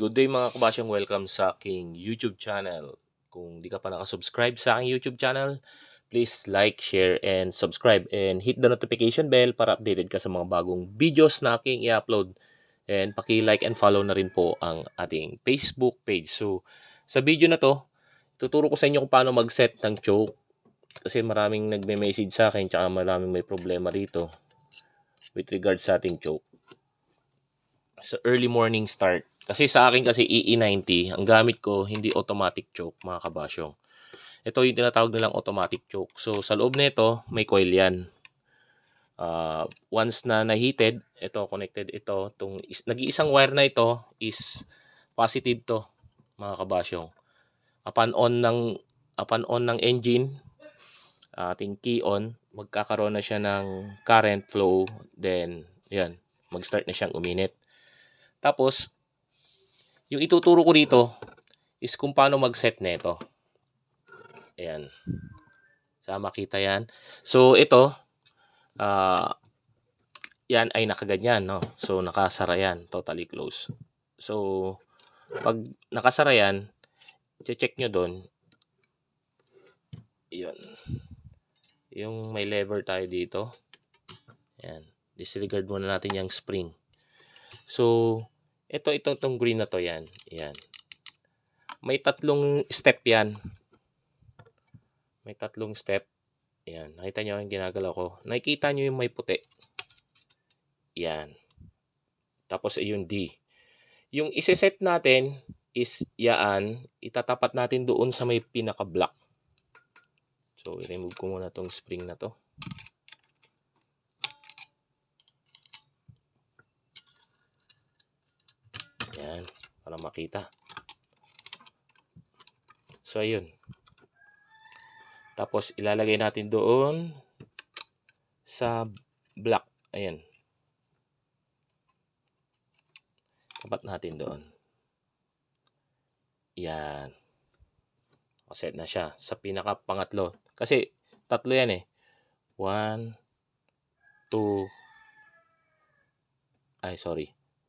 Good day mga kabasyong, welcome sa aking YouTube channel. Kung di ka pa nakasubscribe sa aking YouTube channel, please like, share, and subscribe. And hit the notification bell para updated ka sa mga bagong videos na aking i-upload. And paki-like and follow na rin po ang ating Facebook page. So, sa video na to, tuturo ko sa inyo kung paano mag-set ng choke. Kasi maraming nagme-message sa akin, tsaka maraming may problema rito with regards sa ating choke. So, early morning start. Kasi sa akin kasi EE90, ang gamit ko hindi automatic choke mga kabasyong. Ito yung tinatawag nilang automatic choke. So sa loob nito may coil yan. Once na naheated, ito connected ito. Nag-iisang wire na ito is positive to mga kabasyong. Upon on ng engine, ating key on, magkakaroon na siya ng current flow. Then yan, mag-start na siyang uminit. Tapos yung ituturo ko dito is kung paano mag-set nito. Ayan. Sa makita yan. So, ito, yan ay nakaganyan, no? So, nakasara yan. Totally close. So, pag nakasara yan, check nyo doon. Yun. Yung may lever tayo dito. Ayan. Disregard muna natin yung spring. So, itong green na to yan. Ayan. May tatlong step yan. May tatlong step. Ayan. Nakita nyo yung ginagalaw ko. Nakikita nyo yung may puti. Yan. Tapos yung D. Yung iseset natin is yan. Itatapat natin doon sa may pinaka-block. So, i-remove ko muna tong spring na to. Yan. Para makita. So, ayun. Tapos, ilalagay natin doon sa block. Ayan. Tapat natin doon. Yan. Set na siya sa pinaka-pangatlo. Kasi, tatlo yan eh. 1, 2,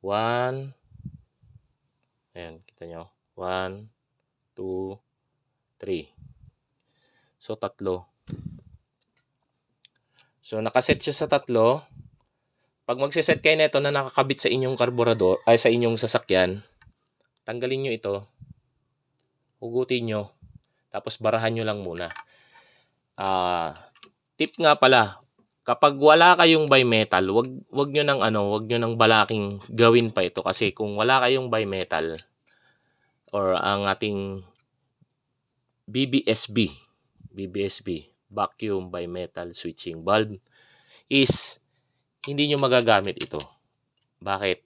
1. Ayan, kita nyo. 1, 2, 3. So, tatlo. So, nakaset siya sa tatlo. Pag magsiset kayo nito na nakakabit sa inyong karburador, ay sa inyong sasakyan, tanggalin nyo ito. Hugutin nyo. Tapos barahan nyo lang muna. Tip nga pala, kapag wala kayong bimetal, wag nyo nang balaking gawin pa ito. Kasi kung wala kayong bimetal, or ang ating BBSB, vacuum bimetal switching bulb, is hindi nyo magagamit ito. Bakit?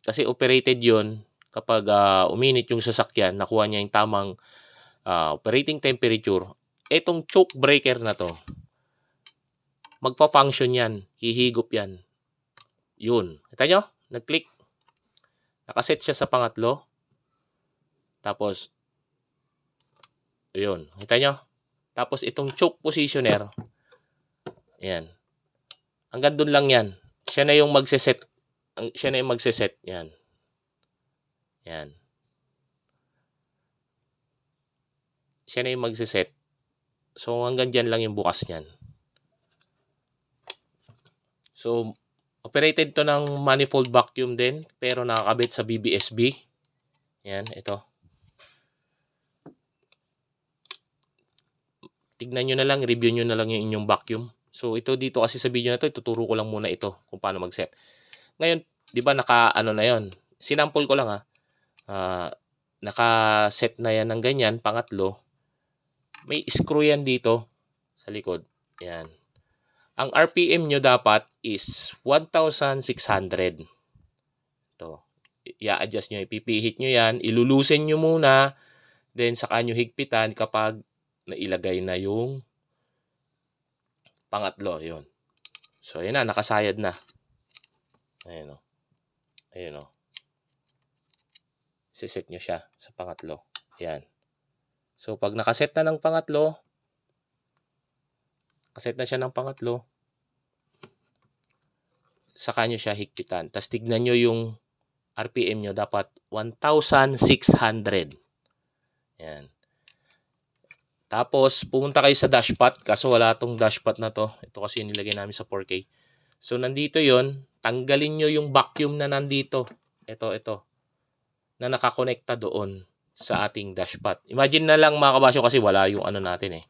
Kasi operated yon kapag uminit yung sasakyan, nakuha niya yung tamang operating temperature. Itong choke breaker na to, magpa-function yan. Hihigop yan. Yun. Kita nyo? Nag-click. Nakaset siya sa pangatlo. Tapos, yun. Kita nyo? Tapos itong choke positioner, ayan. Hanggang dun lang yan. Siya na yung magse-set. Yan. Yan. Siya na yung magse-set. So, hanggang dyan lang yung bukas niyan. So, operated to ng manifold vacuum din, pero nakakabit sa BBSB. Yan, ito. Tignan nyo na lang, review nyo na lang yung inyong vacuum. So, ito dito kasi sa video na to, ituturo ko lang muna ito kung paano mag-set. Ngayon, di ba na yon? Sinample ko lang naka-set na yan ng ganyan, pangatlo. May screw yan dito sa likod. Yan. Ang RPM nyo dapat is 1,600. Ito. I-adjust nyo, ipipihit nyo yan, ilulusen nyo muna, then saka nyo higpitan kapag nailagay na yung pangatlo. Yun. So, yun na, nakasayad na. Ayun o. Ayun o. Siset nyo siya sa pangatlo. Yan. So, pag nakaset na ng pangatlo, saka nyo siya higpitan. Tapos tignan nyo yung RPM nyo dapat 1,600. Yan. Tapos, pumunta kayo sa dashpot. Kaso wala tong dashpot na to. Ito kasi yung nilagay namin sa 4K. So, nandito yon. Tanggalin nyo yung vacuum na nandito. Ito. Na nakakonekta doon sa ating dashpot. Imagine na lang mga kabasyo kasi wala yung ano natin eh.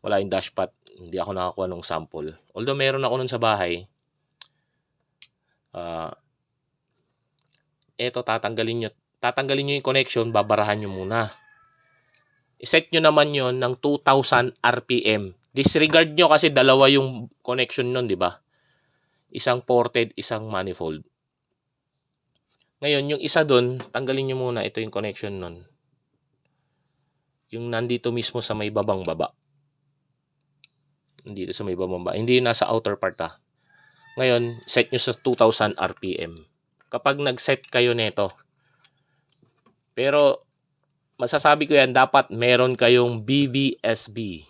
Wala yung dashpot. Hindi ako nakakuha ng sample. Although meron ako nun sa bahay. Ito tatanggalin nyo yung connection, babarahan nyo muna. I-set nyo naman yon ng 2,000 RPM. Disregard nyo kasi dalawa yung connection nun, di ba? Isang ported, isang manifold. Ngayon, yung isa dun, tanggalin nyo muna. Ito yung connection nun. Yung nandito mismo sa may babang baba. Nandito sa may babang baba. Hindi yung nasa outer part ha. Ngayon, set nyo sa 2,000 RPM. Kapag nag-set kayo nito, pero masasabi ko yan, dapat meron kayong BVSB.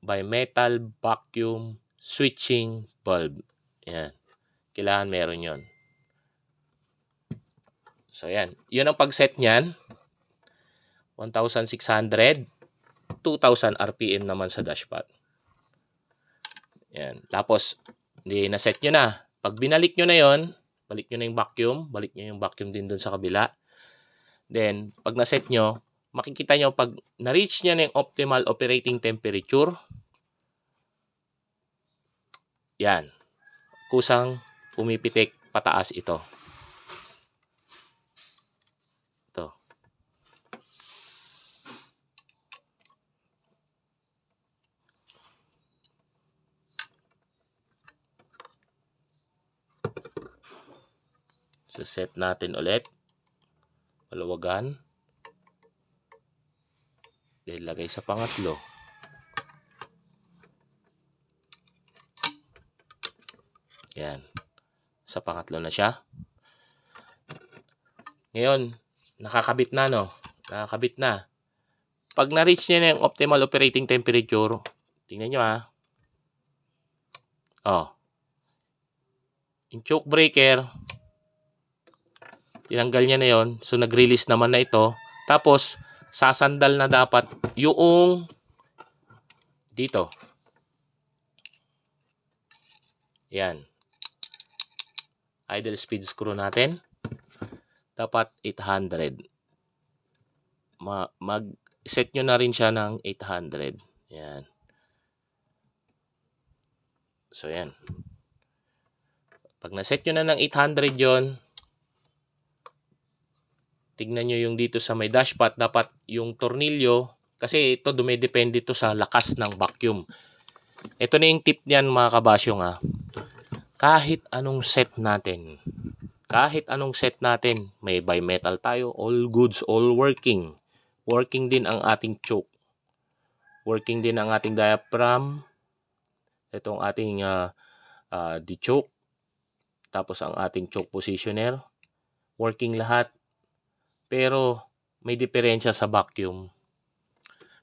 Bimetal Vacuum Switching Bulb. Yan. Kailangan meron yon. So, yan. Yun ang pag-set niyan. 1,600. 2,000 RPM naman sa dashpot. Yan. Tapos, hindi na-set nyo na. Pag binalik nyo na yon, balik nyo na yung vacuum. Balik nyo yung vacuum din dun sa kabila. Then, pag na-set nyo, makikita nyo pag na-reach nyo na yung optimal operating temperature, yan. Kusang pumipitik pataas ito. Ito. So, set natin ulit. Palawagan. Then, lagay sa pangatlo. Yan. Sa pangatlo na siya. Ngayon, nakakabit na, no? Nakakabit na. Pag na-reach niya na yung optimal operating temperature, tingnan nyo ha. Oh. Yung choke breaker, tinanggal niya na yon. So, nag-release naman na ito. Tapos, sasandal na dapat yung dito. Yan. Idle speed screw natin. Dapat 800. Mag-set nyo na rin siya ng 800. Yan. So, yan. Pag na-set nyo na ng 800 yon, tignan nyo yung dito sa may dashpot, dapat yung tornilyo, kasi ito dumidepende ito sa lakas ng vacuum. Ito na yung tip niyan mga kabasyong ha. Kahit anong set natin, may bimetal tayo, all goods, all working. Working din ang ating choke. Working din ang ating diaphragm. Itong ating de-choke. Tapos ang ating choke positioner. Working lahat. Pero may diferensya sa vacuum.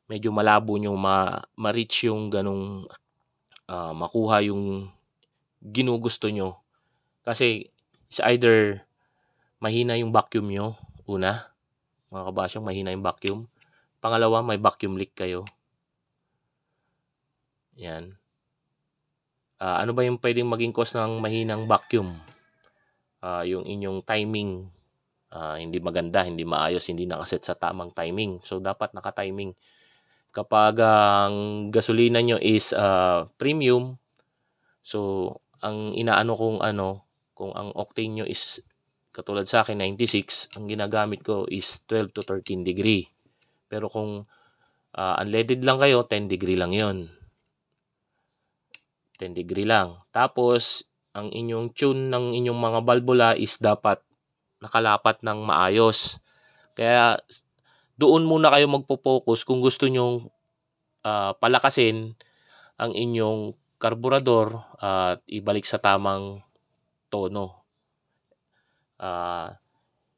Medyo malabo nyo ma-reach yung ganong makuha yung ginugusto nyo. Kasi it's either mahina yung vacuum nyo. Una, mga kabasyong, mahina yung vacuum. Pangalawa, may vacuum leak kayo. Yan. Ano ba yung pwedeng maging cause ng mahinang vacuum? Yung inyong timing hindi maganda, hindi maayos, hindi nakaset sa tamang timing. So, dapat naka-timing. Kapag ang gasolina nyo is premium, so, ang inaano kung kung ang octane nyo is, katulad sa akin, 96, ang ginagamit ko is 12 to 13 degree. Pero kung unleaded lang kayo, 10 degree lang yon. 10 degree lang. Tapos, ang inyong tune ng inyong mga valvula is dapat nakalapat ng maayos. Kaya doon muna kayo magpo-focus kung gusto nyong palakasin ang inyong karburador at ibalik sa tamang tono.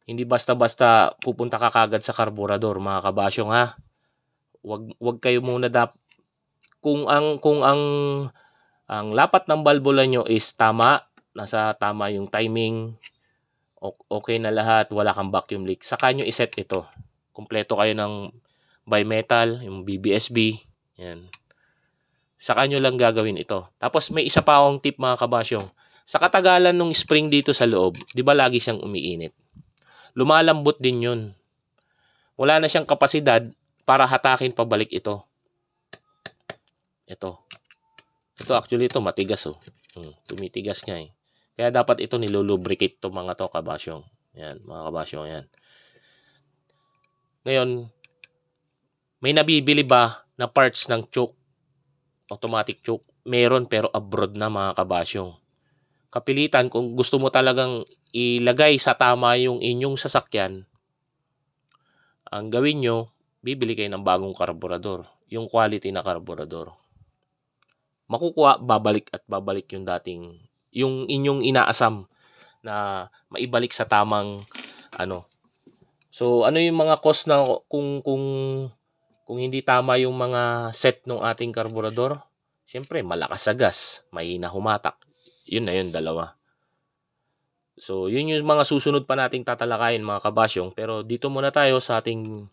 Hindi basta-basta pupunta ka kagad sa karburador mga kabasyong ha. Wag kayo muna kung ang lapat ng valvula nyo is tama, nasa tama yung timing, Okay na lahat, wala kang vacuum leak, saka nyo iset ito. Kumpleto kayo ng bimetal, yung BBSB, yan. Saka nyo lang gagawin ito. Tapos may isa pa akong tip mga kabasyong. Sa katagalan ng spring dito sa loob, di ba lagi siyang umiinit? Lumalambot din yun. Wala na siyang kapasidad para hatakin pabalik ito. Ito. Ito actually ito matigas oh. Tumitigas nga eh. Kaya dapat ito nilulubricate to mga to kabasyong. Yan, mga kabasyong yan. Ngayon, may nabibili ba na parts ng choke? Automatic choke? Meron pero abroad na mga kabasyong. Kapilitan kung gusto mo talagang ilagay sa tama yung inyong sasakyan, ang gawin nyo, bibili kayo ng bagong karburador. Yung quality na karburador. Makukuha, babalik at babalik yung dating, yung inyong inaasam na maibalik sa tamang ano. So, ano yung mga cost na kung hindi tama yung mga set ng ating karburador? Siyempre, malakas sa gas, mahina humatak. Yun na yun, dalawa. So, yun yung mga susunod pa nating tatalakayin mga kabasyong. Pero dito muna tayo sa ating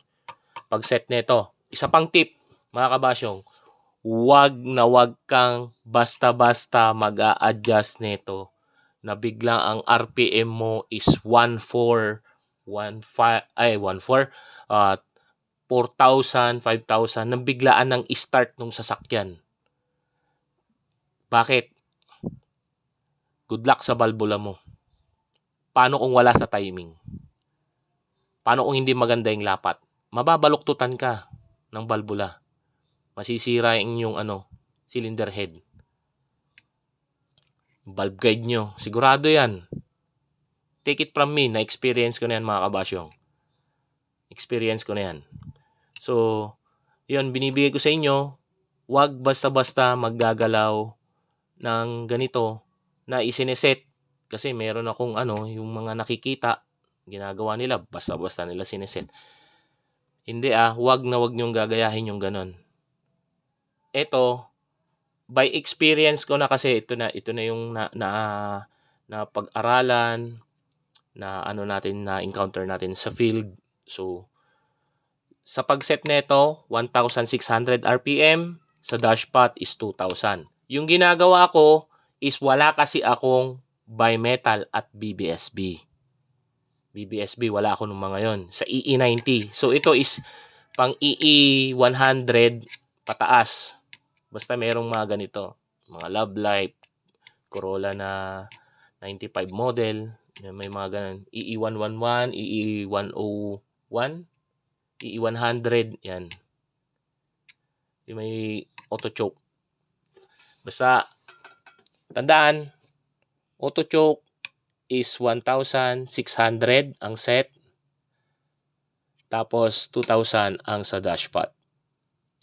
pag-set nito. Isa pang tip, mga kabasyong, wag kang basta-basta mag-a-adjust nito na biglang ang RPM mo is 1.4, 4,000, 5,000 nang biglaan ng start ng sasakyan. Bakit? Good luck sa balbula mo. Paano kung wala sa timing? Paano kung hindi maganda yung lapat? Mababaluktutan ka ng balbula. Masisira yung cylinder head. Valve guide nyo. Sigurado yan. Take it from me. Na-experience ko na yan mga kabasyong. Experience ko na yan. So, yun, binibigay ko sa inyo, wag basta-basta maggagalaw ng ganito na isineset. Kasi meron akong yung mga nakikita, ginagawa nila, basta-basta nila sineset. Hindi wag nyong gagayahin yung ganon. Ito, by experience ko na kasi ito na yung na pag-aralan na na encounter natin sa field. So sa pag-set nito 1,600 RPM, sa dashpot is 2,000. Yung ginagawa ko is wala kasi akong bimetal at BBSB. BBSB wala ako nung mga yon sa EE90. So ito is pang EE100 pataas. Basta merong mga ganito, mga Love Life, Corolla na 95 model, may mga ganun, EE111, EE101, EE100, yan. Yung may auto choke. Basta tandaan, auto choke is 1,600 ang set. Tapos 2,000 ang sa dashpot.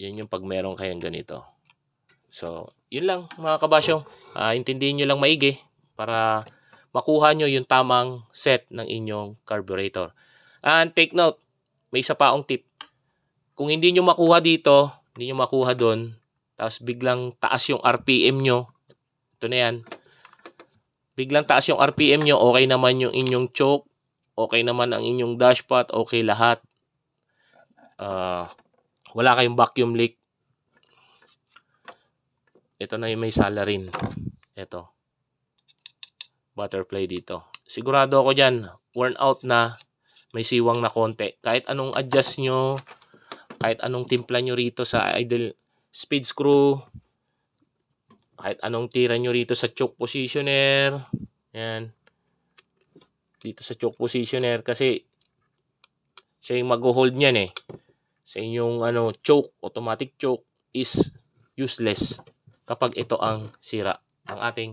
Yan yung pag meron kayong ganito. So, yun lang mga kabasyong. Intindihin nyo lang maigi para makuha nyo yung tamang set ng inyong carburetor. And take note, may isa pa akong tip. Kung hindi nyo makuha dito, hindi nyo makuha doon, tapos biglang taas yung RPM nyo, ito na yan, biglang taas yung RPM nyo, okay naman yung inyong choke, okay naman ang inyong dashpot, okay lahat. Wala kayong vacuum leak. Ito na yung may salarin. Ito. Butterfly dito. Sigurado ako dyan, worn out na, may siwang na konti. Kahit anong adjust nyo, kahit anong timpla nyo rito sa idle speed screw, kahit anong tira nyo rito sa choke positioner, yan. Dito sa choke positioner kasi siya yung mag-hold nyan eh. Sa inyong choke, automatic choke is useless kapag ito ang sira. Ang ating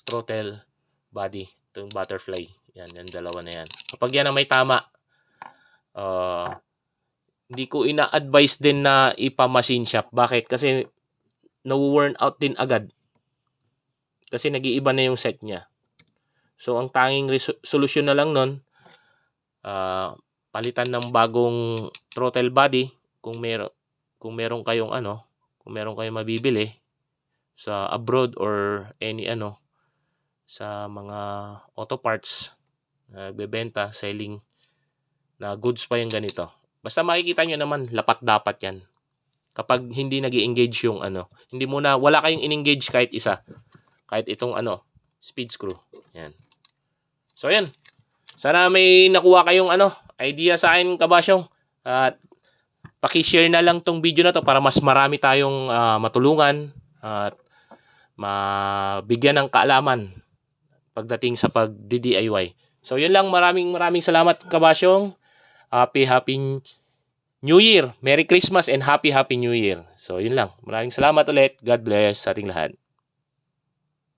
throttle body, itong butterfly. Yan, dalawa na yan. Kapag yan ang may tama, hindi ko ina-advise din na ipa-machine shop. Bakit? Kasi na-worn out din agad. Kasi nag-iiba na yung set niya. So, ang tanging solusyon na lang nun, palitan ng bagong throttle body kung meron kayong kung meron kayong mabibili sa abroad or any sa mga auto parts, nagbebenta, selling na goods pa yung ganito. Basta makikita nyo naman, lapat dapat yan. Kapag hindi nag-i-engage yung hindi muna, wala kayong in-engage kahit isa. Kahit itong speed screw. Yan. So, yan. Sana may nakuha kayong idea sa akin, kabasyong. At paki-share na lang tong video na to para mas marami tayong matulungan at mabigyan ng kaalaman pagdating sa pag-DIY. So, yun lang. Maraming salamat, kabasyong. Happy New Year. Merry Christmas and Happy New Year. So, yun lang. Maraming salamat ulit. God bless sa ating lahat.